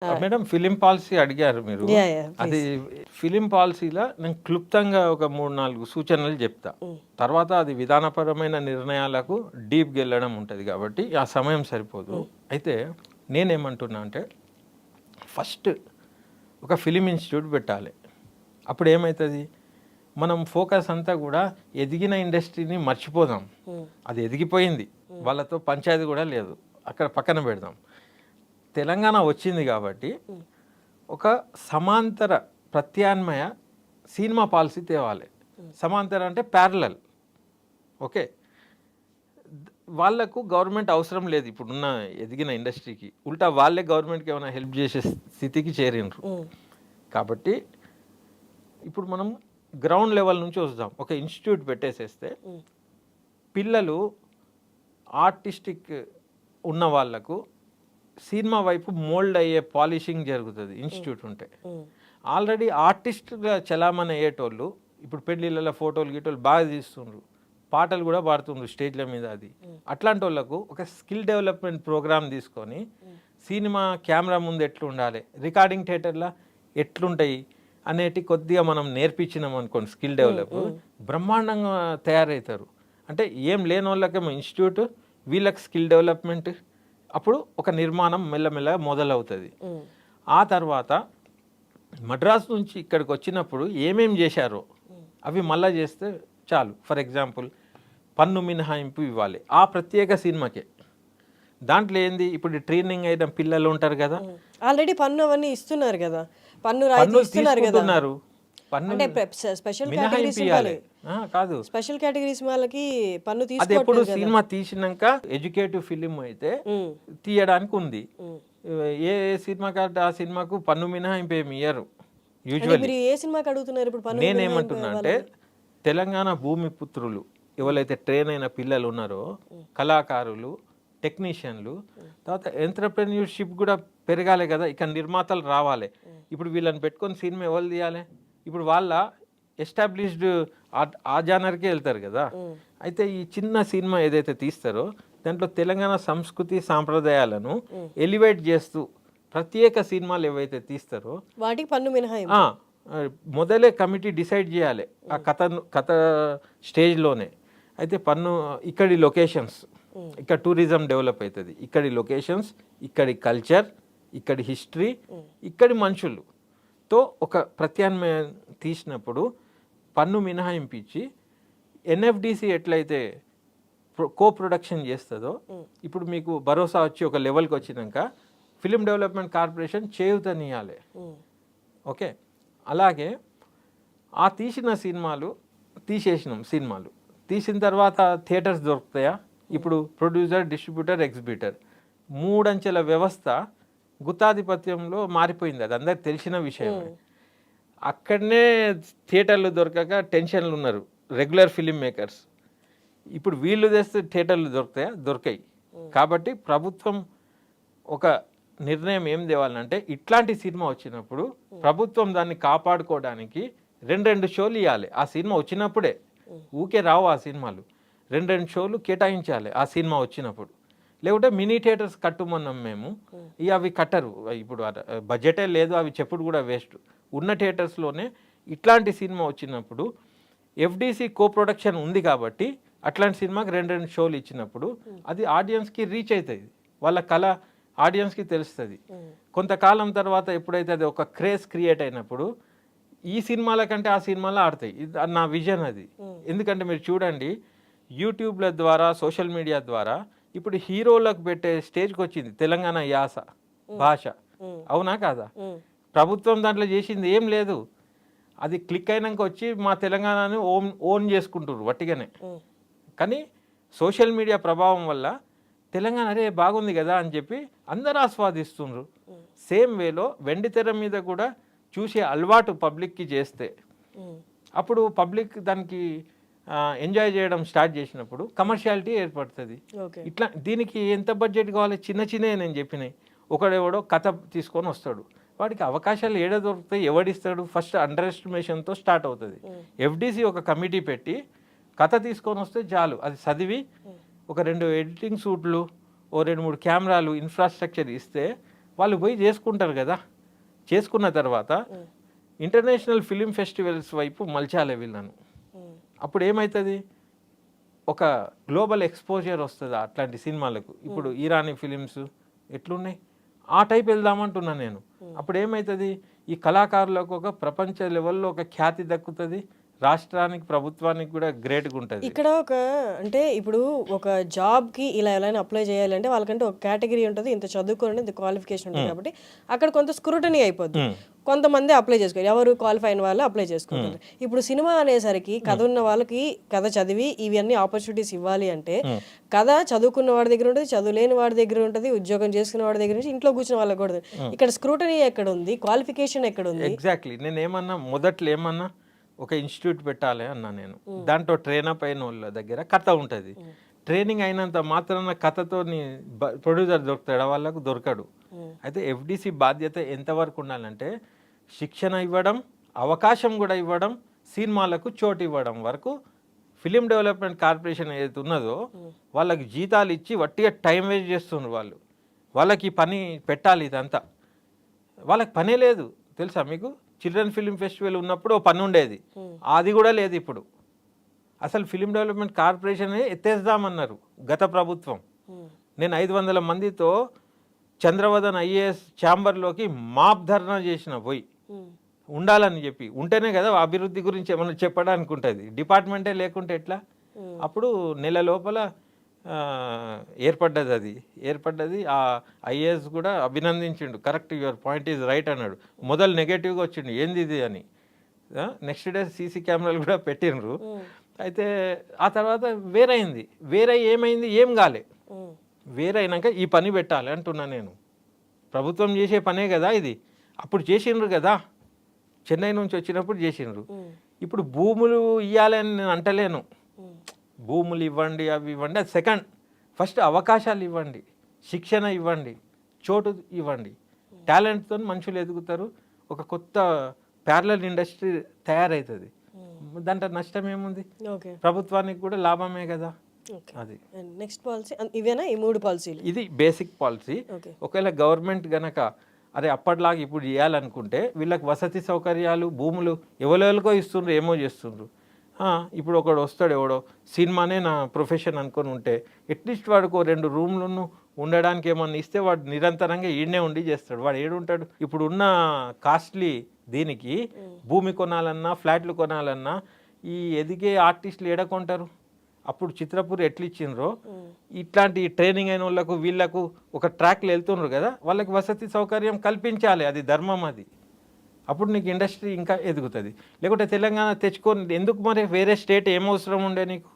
Madam film policy అడిగారు మీరు. Yeah! Yeah! అది ప్లీజ్. ఫిలిం పాలసీలో నేను క్లుప్తంగా ఒక 3-4 సూచనలు చెప్తా. తర్వాత అది విధానపరమైన నిర్ణయాలకు డీప్‌గా వెళ్ళడం ఉంటది కాబట్టి ఆ సమయం సరిపోదు. అయితే నేనేమంటున్నా అంటే ఫస్ట్ ఒక ఫిలిం ఇన్స్టిట్యూట్ పెట్టాలి. అప్పుడు ఏమవుతుంది, మనం ఫోకస్ అంతా కూడా ఎదిగిన ఇండస్ట్రీని మర్చిపోదాం. అది ఎదిగిపోయింది, వాళ్ళతో పంచాయతీ కూడా లేదు, అక్కడ పక్కన పెడదాం. తెలంగాణ వచ్చింది కాబట్టి ఒక సమాంతర ప్రత్యామ్నాయ సినిమా పాలసీ తేవాలి. సమాంతర అంటే ప్యారలల్. ఓకే, వాళ్ళకు గవర్నమెంట్ అవసరం లేదు ఇప్పుడున్న ఎదిగిన ఇండస్ట్రీకి. ఉల్టా వాళ్ళే గవర్నమెంట్కి ఏమైనా హెల్ప్ చేసే స్థితికి చేరినరు. కాబట్టి ఇప్పుడు మనం గ్రౌండ్ లెవెల్ నుంచి వస్తాం. ఒక ఇన్స్టిట్యూట్ పెట్టేసేస్తే పిల్లలు ఆర్టిస్టిక్ ఉన్న వాళ్ళకు సినిమా వైపు మోల్డ్ అయ్యే పాలిషింగ్ జరుగుతుంది ఇన్స్టిట్యూట్ ఉంటే. ఆల్రెడీ ఆర్టిస్ట్గా చలామణి అయ్యేటోళ్ళు ఇప్పుడు పెళ్ళిళ్ళ ఫోటోలు గీటోలు బాగా తీస్తుండ్రు, పాటలు కూడా పాడుతుండ్రు స్టేజ్ల మీద. అది అట్లాంటి వాళ్ళకు ఒక స్కిల్ డెవలప్మెంట్ ప్రోగ్రామ్ తీసుకొని సినిమా కెమెరా ముందు ఎట్లుండాలి, రికార్డింగ్ థియేటర్లో ఎట్లుంటాయి అనేటి కొద్దిగా మనం నేర్పించినాం అనుకోండి, స్కిల్ డెవలప్ బ్రహ్మాండంగా తయారవుతారు. అంటే ఏం లేని వాళ్ళకేమో ఇన్స్టిట్యూట్, వీళ్ళకి స్కిల్ డెవలప్మెంట్, అప్పుడు ఒక నిర్మాణం మెల్లమెల్లగా మొదలవుతుంది. ఆ తర్వాత మద్రాసు నుంచి ఇక్కడికి వచ్చినప్పుడు ఏమేం చేశారో అవి మళ్ళా చేస్తే చాలు. ఫర్ ఎగ్జాంపుల్ పన్ను మినహాయింపు ఇవ్వాలి ఆ ప్రత్యేక సినిమాకే. దాంట్లో ఏంది, ఇప్పుడు ట్రైనింగ్ అయిన పిల్లలు ఉంటారు కదా, ఆల్రెడీ పన్ను అవన్నీ ఇస్తున్నారు కదా, పన్ను రాయితీ పన్నులు ఇస్తున్నారు కదా. తీసుకుంటున్నారు. పన్ను అంటే స్పెషల్ మినహాయింపు ఇవ్వాలి. కాదు, స్పెషల్ కేటగిరీస్ వాళ్ళకి పన్ను అది ఎప్పుడు తీసుకోవట్లేదు కదా. సినిమా తీసినాక ఎడ్యుకేటివ్ ఫిలిం అయితే తీయడానికి ఉంది. ఏ సినిమా కాబట్టి ఆ సినిమాకు పన్ను మినహాయింపు ఏమి ఇయ్యరు అంటే యూజువల్లీ. మీరు ఏ సినిమాకి అడుగుతున్నారు ఇప్పుడు పన్ను నేనేమంటున్నా అంటే తెలంగాణ భూమి పుత్రులు ఎవరైతే ట్రైన్ అయిన పిల్లలు ఉన్నారో, కళాకారులు, టెక్నీషియన్లు, తర్వాత ఎంటర్‌ప్రెన్యూర్‌షిప్ కూడా పెరగాలి కదా, ఇక్కడ నిర్మాతలు రావాలి. ఇప్పుడు వీళ్ళని పెట్టుకొని సినిమా ఎవరు తీయాలి? ఇప్పుడు వాళ్ళ ఎస్టాబ్లిష్డ్ ఆ జానర్కే వెళ్తారు కదా. అయితే ఈ చిన్న సినిమా ఏదైతే తీస్తారో దాంట్లో తెలంగాణ సంస్కృతి సాంప్రదాయాలను ఎలివేట్ చేస్తూ ప్రత్యేక సినిమాలు ఏవైతే తీస్తారో వాటికి పన్ను మినహాయింపు. మొదలే కమిటీ డిసైడ్ చేయాలి ఆ కథ స్టేజ్లోనే. అయితే పన్ను ఇక్కడి లొకేషన్స్, ఇక్కడ టూరిజం డెవలప్ అవుతుంది, ఇక్కడి లొకేషన్స్, ఇక్కడి కల్చర్, ఇక్కడి హిస్టరీ, ఇక్కడి మనుషులుతో ఒక ప్రత్యామ్నాయం తీసినప్పుడు పన్ను మినహాయింపించి ఎన్ఎఫ్డిసి ఎట్లయితే కో ప్రొడక్షన్ చేస్తుందో, ఇప్పుడు మీకు భరోసా వచ్చి ఒక లెవెల్కి వచ్చినాక ఫిలిం డెవలప్మెంట్ కార్పొరేషన్ చేయూతనియాలి. ఓకే, అలాగే ఆ తీసిన సినిమాలు తీసేసినాం, సినిమాలు తీసిన తర్వాత థియేటర్స్ దొరుకుతాయా? ఇప్పుడు ప్రొడ్యూసర్, డిస్ట్రిబ్యూటర్, ఎగ్జిబ్యూటర్ 3 అంచెల వ్యవస్థ గుత్తాధిపత్యంలో మారిపోయింది. అది అందరికి తెలిసిన విషయమే. అక్కడనే థియేటర్లు దొరకక టెన్షన్లు ఉన్నారు రెగ్యులర్ ఫిలిం మేకర్స్. ఇప్పుడు వీళ్ళు తెస్తే థియేటర్లు దొరుకుతాయా? దొరకాయి. కాబట్టి ప్రభుత్వం ఒక నిర్ణయం ఏం తేవాలంటే ఇట్లాంటి సినిమా వచ్చినప్పుడు ప్రభుత్వం దాన్ని కాపాడుకోవడానికి 2 షోలు ఇవ్వాలి. ఆ సినిమా వచ్చినప్పుడే, ఊకే రావు ఆ సినిమాలు. 2 షోలు కేటాయించాలి ఆ సినిమా వచ్చినప్పుడు. లేకుంటే మినీ థియేటర్స్ కట్టుమన్నాం మేము, ఇక అవి కట్టరు. ఇప్పుడు బడ్జెటే లేదు, అవి చెప్పుడు కూడా వేస్ట్. ఉన్న థియేటర్స్లోనే ఇట్లాంటి సినిమా వచ్చినప్పుడు ఎఫ్డిసి కో ప్రొడక్షన్ ఉంది కాబట్టి అట్లాంటి సినిమాకి 2 షోలు ఇచ్చినప్పుడు అది ఆడియన్స్కి రీచ్ అవుతుంది, వాళ్ళ కళ ఆడియన్స్కి తెలుస్తుంది. కొంతకాలం తర్వాత ఎప్పుడైతే అది ఒక క్రేజ్ క్రియేట్ అయినప్పుడు ఈ సినిమాల కంటే ఆ సినిమాలో ఆడతాయి. ఇది నా విజన్ అది. ఎందుకంటే మీరు చూడండి, యూట్యూబ్ల ద్వారా, సోషల్ మీడియా ద్వారా ఇప్పుడు హీరోలకు పెట్టే స్టేజ్కి వచ్చింది తెలంగాణ యాస, భాష. అవునా కాదా? ప్రభుత్వం దాంట్లో చేసింది ఏం లేదు. అది క్లిక్ అయినాక వచ్చి మా తెలంగాణని ఓన్ చేసుకుంటారు వట్టిగానే. కానీ సోషల్ మీడియా ప్రభావం వల్ల తెలంగాణ అరే బాగుంది కదా అని చెప్పి అందరూ ఆస్వాదిస్తున్నారు. సేమ్ వేలో వెండి తెర మీద కూడా చూసే అలవాటు పబ్లిక్కి చేస్తే అప్పుడు పబ్లిక్ దానికి ఎంజాయ్ చేయడం స్టార్ట్ చేసినప్పుడు కమర్షియాలిటీ ఏర్పడుతుంది. ఇట్లా దీనికి ఎంత బడ్జెట్ కావాలి? చిన్న చిన్నవి నేను చెప్పినాయి. ఒకడెవడో కథ తీసుకొని వస్తాడు, వాడికి అవకాశాలు ఏడ దొరుకుతాయి, ఎవడిస్తాడు? ఫస్ట్ అండర్ ఎస్టిమేషన్తో స్టార్ట్ అవుతుంది. ఎఫ్డిసి ఒక కమిటీ పెట్టి కథ తీసుకొని వస్తే చాలు, అది చదివి ఒక 2 ఎడిటింగ్ సూట్లు, ఓ 2-3 కెమెరాలు, ఇన్ఫ్రాస్ట్రక్చర్ ఇస్తే వాళ్ళు పోయి చేసుకుంటారు కదా. చేసుకున్న తర్వాత ఇంటర్నేషనల్ ఫిలిం ఫెస్టివల్స్ వైపు మలచాలి వీళ్ళను. అప్పుడు ఏమవుతుంది, ఒక గ్లోబల్ ఎక్స్పోజర్ వస్తుంది అట్లాంటి సినిమాలకు. ఇప్పుడు ఇరానీ ఫిలిమ్స్ ఎట్లున్నాయి ఆ టైప్ వెళ్దామంటున్నాను నేను. అప్పుడు ఏమవుతుంది, ఈ కళాకారులకు ఒక ప్రపంచ లెవెల్లో ఒక ఖ్యాతి దక్కుతుంది, రాష్ట్రానికి ప్రభుత్వానికి కూడా గ్రేట్గా ఉంటుంది. ఇక్కడ ఒక అంటే ఇప్పుడు ఒక జాబ్కి ఇలా ఎలా అప్లై చేయాలంటే వాళ్ళకంటే ఒక కేటగిరీ ఉంటుంది, ఇంత చదువుకోండి, ఇంత క్వాలిఫికేషన్ ఉంటుంది కాబట్టి అక్కడ కొంత స్క్రూటనీ అయిపోద్ది. కొంతమంది అప్లై చేసుకోవాలి, ఎవరు క్వాలిఫై అయిన వాళ్ళు అప్లై చేసుకుంటారు. ఇప్పుడు సినిమా అనేసరికి కథ ఉన్న వాళ్ళకి కథ చదివి ఇవన్నీ ఆపర్చునిటీస్ ఇవ్వాలి అంటే కథ చదువుకున్న వాడి దగ్గర ఉంటుంది, చదువులేని వాడి దగ్గర ఉంటుంది, ఉద్యోగం చేసుకున్న వాడి దగ్గర నుంచి ఇంట్లో కూర్చున్న వాళ్ళకి కూడా. ఇక్కడ స్క్రూటనీ ఎక్కడ ఉంది, క్వాలిఫికేషన్ ఎక్కడ ఉంది? ఎగ్జాక్ట్లీ. నేను ఏమన్నా మొదట్లో ఏమన్నా ఒక ఇన్స్టిట్యూట్ పెట్టాలి అన్నా నేను. దాంట్లో ట్రైనప్ అయిన వాళ్ళ దగ్గర కథ ఉంటుంది. ట్రైనింగ్ అయినంత మాత్రాన కథతో ప్రొడ్యూసర్ దొరుకుతాడు, వాళ్ళకు దొరకడు. అయితే ఎఫ్డిసి బాధ్యత ఎంతవరకు ఉండాలంటే శిక్షణ ఇవ్వడం, అవకాశం కూడా ఇవ్వడం, సినిమాలకు చోటు ఇవ్వడం వరకు. ఫిలిం డెవలప్మెంట్ కార్పొరేషన్ ఏదైతే ఉన్నదో వాళ్ళకి జీతాలు ఇచ్చి వట్టిగా టైం వేస్ట్ చేస్తున్నారు వాళ్ళు. వాళ్ళకి పని పెట్టాలి, ఇదంతా వాళ్ళకి పనే లేదు తెలుసా మీకు. చిల్డ్రన్ ఫిలిం ఫెస్టివల్ ఉన్నప్పుడు ఓ పని ఉండేది, అది కూడా లేదు ఇప్పుడు. అసలు ఫిలిం డెవలప్మెంట్ కార్పొరేషన్ ఎత్తేద్దామన్నారు గత ప్రభుత్వం. నేను 500 మందితో చంద్రవదన్ ఐఏఎస్ ఛాంబర్లోకి మాప్ ధర్నా చేసిన, పోయి ఉండాలని చెప్పి. ఉంటేనే కదా అభివృద్ధి గురించి ఏమన్నా చెప్పడానికి ఉంటుంది. డిపార్ట్మెంటే లేకుంటే ఎట్లా? అప్పుడు నెల లోపల ఏర్పడ్డది. ఆ ఐఏఎస్ కూడా అభినందించిండు, correct, your point is right అన్నాడు. మొదలు నెగటివ్గా వచ్చిండు, ఏంది ఇది అని. నెక్స్ట్ డే సీసీ కెమెరాలు కూడా పెట్టిండ్రు. అయితే ఆ తర్వాత వేరే ఏమైంది, ఏం కాలే. వేరైనాక ఈ పని పెట్టాలి అంటున్నా నేను. ప్రభుత్వం చేసే పనే కదా ఇది. అప్పుడు చేసిండ్రు కదా, చెన్నై నుంచి వచ్చినప్పుడు చేసిండ్రు. ఇప్పుడు భూములు ఇవ్వాలని నేను అంటలేను, భూములు ఇవ్వండి, అవి ఇవ్వండి, అది సెకండ్. ఫస్ట్ అవకాశాలు ఇవ్వండి, శిక్షణ ఇవ్వండి, చోటు ఇవ్వండి. టాలెంట్తో మనుషులు ఎదుగుతారు, ఒక కొత్త ప్యారలల్ ఇండస్ట్రీ తయారవుతుంది. దాంట్లో నష్టం ఏముంది, ప్రభుత్వానికి కూడా లాభమే కదా. అది నెక్స్ట్ పాలసీ ఇవేనా, ఈ 3 పాలసీలు? ఇది బేసిక్ పాలసీ. ఒకవేళ గవర్నమెంట్ గనక అరే అప్పటిలాగా ఇప్పుడు చేయాలనుకుంటే వీళ్ళకి వసతి సౌకర్యాలు, భూములు ఎవరెవరికో ఇస్తుండ్రు, ఏమో చేస్తుండ్రు. ఇప్పుడు ఒకడు వస్తాడు, ఎవడో సినిమానే నా ప్రొఫెషన్ అనుకొని ఉంటే అట్లీస్ట్ వాడికి 2 రూమ్లను ఉండడానికి ఏమన్నా ఇస్తే వాడు నిరంతరంగా ఈడనే ఉండి చేస్తాడు. వాడు ఏడుంటాడు? ఇప్పుడు ఉన్న కాస్ట్లీ దీనికి భూమి కొనాలన్నా, ఫ్లాట్లు కొనాలన్నా ఈ ఎదిగే ఆర్టిస్టులు ఏడకొంటారు? అప్పుడు చిత్రపూర్ ఎట్లా ఇచ్చిండ్రో ఇట్లాంటి ట్రైనింగ్ అయిన వాళ్ళకు వీళ్ళకు ఒక ట్రాక్లు వెళ్తుండ్రు కదా, వాళ్ళకి వసతి సౌకర్యం కల్పించాలి, అది ధర్మం. అది అప్పుడు నీకు ఇండస్ట్రీ ఇంకా ఎదుగుతుంది. లేకుంటే తెలంగాణ తెచ్చుకొని ఎందుకు? మరి వేరే స్టేట్ ఏమవసరం ఉండే నీకు?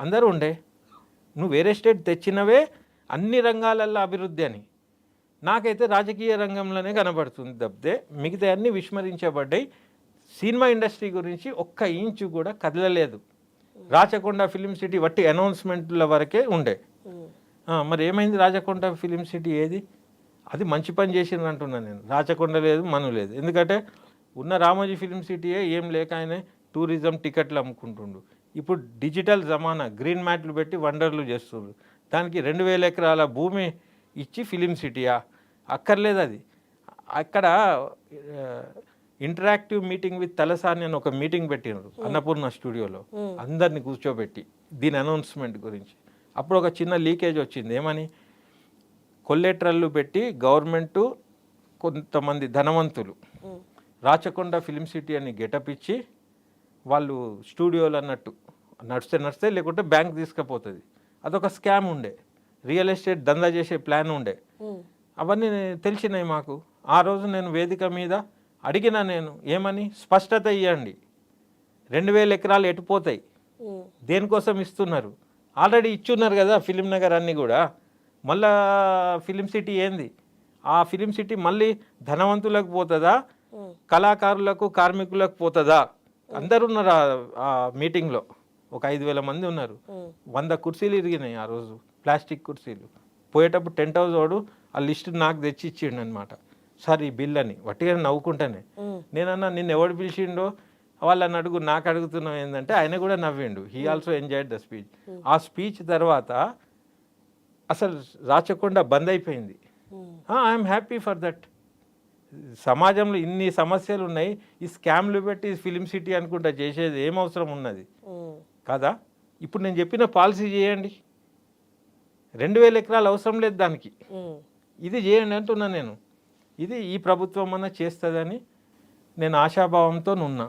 అందరూ ఉండే. నువ్వు వేరే స్టేట్ తెచ్చినవే అన్ని రంగాలల్లో అభివృద్ధి అని. నాకైతే రాజకీయ రంగంలోనే కనబడుతుంది తప్పితే మిగతా అన్నీ విస్మరించబడ్డాయి. సినిమా ఇండస్ట్రీ గురించి ఒక్క ఇంచు కూడా కదలలేదు. రాచకొండ ఫిలిం సిటీ వట్టి అనౌన్స్మెంట్ల వరకే ఉండే. మరి ఏమైంది రాచకొండ ఫిలిం సిటీ? ఏది? అది మంచి పని చేసింది అంటున్నాను నేను. రాచకొండ లేదు, మను లేదు. ఎందుకంటే ఉన్న రామోజీ ఫిలిం సిటీయే ఏం లేక ఆయన టూరిజం టికెట్లు అమ్ముకుంటుండు. ఇప్పుడు డిజిటల్ జమానా, గ్రీన్ మ్యాట్లు పెట్టి వండర్లు చేస్తుండ్రు. దానికి 2000 ఎకరాల భూమి ఇచ్చి ఫిలిం సిటీయా? అక్కర్లేదు అది. అక్కడ ఇంటరాక్టివ్ మీటింగ్ విత్ తలసాని అని ఒక మీటింగ్ పెట్టినారు అన్నపూర్ణ స్టూడియోలో, అందరిని కూర్చోబెట్టి దీని అనౌన్స్మెంట్ గురించి. అప్పుడు ఒక చిన్న లీకేజ్ వచ్చింది. ఏమని? కొల్లెట్రల్లు పెట్టి గవర్నమెంటు కొంతమంది ధనవంతులు రాచకొండ ఫిలిం సిటీ అని గెటప్ ఇచ్చి వాళ్ళు స్టూడియోలు అన్నట్టు నడిస్తే లేకుంటే బ్యాంక్ తీసుకుపోతుంది. అదొక స్కామ్ ఉండే, రియల్ ఎస్టేట్ దందా చేసే ప్లాన్ ఉండే. అవన్నీ తెలిసినాయి మాకు. ఆ రోజు నేను వేదిక మీద అడిగినా, నేను ఏమని, స్పష్టత ఇవ్వండి, 2000 ఎకరాలు ఎటుపోతాయి, దేనికోసం ఇస్తున్నారు? ఆల్రెడీ ఇచ్చున్నారు కదా ఫిలిం నగర్ అన్నీ కూడా. మళ్ళా ఫిలిం సిటీ ఏంది? ఆ ఫిలిం సిటీ మళ్ళీ ధనవంతులకు పోతుందా, కళాకారులకు, కార్మికులకు పోతుందా? అందరు ఉన్నారు ఆ మీటింగ్లో. ఒక 5000 మంది ఉన్నారు. 100 కుర్చీలు ఇరిగినాయి ఆ రోజు, ప్లాస్టిక్ కుర్చీలు. పోయేటప్పుడు టెంట్ హౌస్ వాడు ఆ లిస్ట్ నాకు తెచ్చి ఇచ్చిండు అనమాట. సార్ ఈ బిల్ అని. వట్టిగా నవ్వుకుంటానే. నేనన్నా నిన్ను ఎవడు పిలిచిండో వాళ్ళని అడుగు, నాకు అడుగుతున్నావు ఏంటంటే ఆయన కూడా నవ్విండు. He also enjoyed the speech. ఆ స్పీచ్ తర్వాత అసలు రాచకొండ బంద్ అయిపోయింది. I'm happy for that. సమాజంలో ఇన్ని సమస్యలు ఉన్నాయి, ఈ స్కామ్లు పెట్టి ఫిలిం సిటీ అనుకుంటా చేసేది ఏం అవసరం ఉన్నది కదా? ఇప్పుడు నేను చెప్పిన పాలసీ చేయండి, 2000 ఎకరాలు అవసరం లేదు దానికి, ఇది చేయండి అంటున్నా నేను. ఇది ఈ ప్రభుత్వం అన్న చేస్తుందని నేను ఆశాభావంతో ఉన్నా.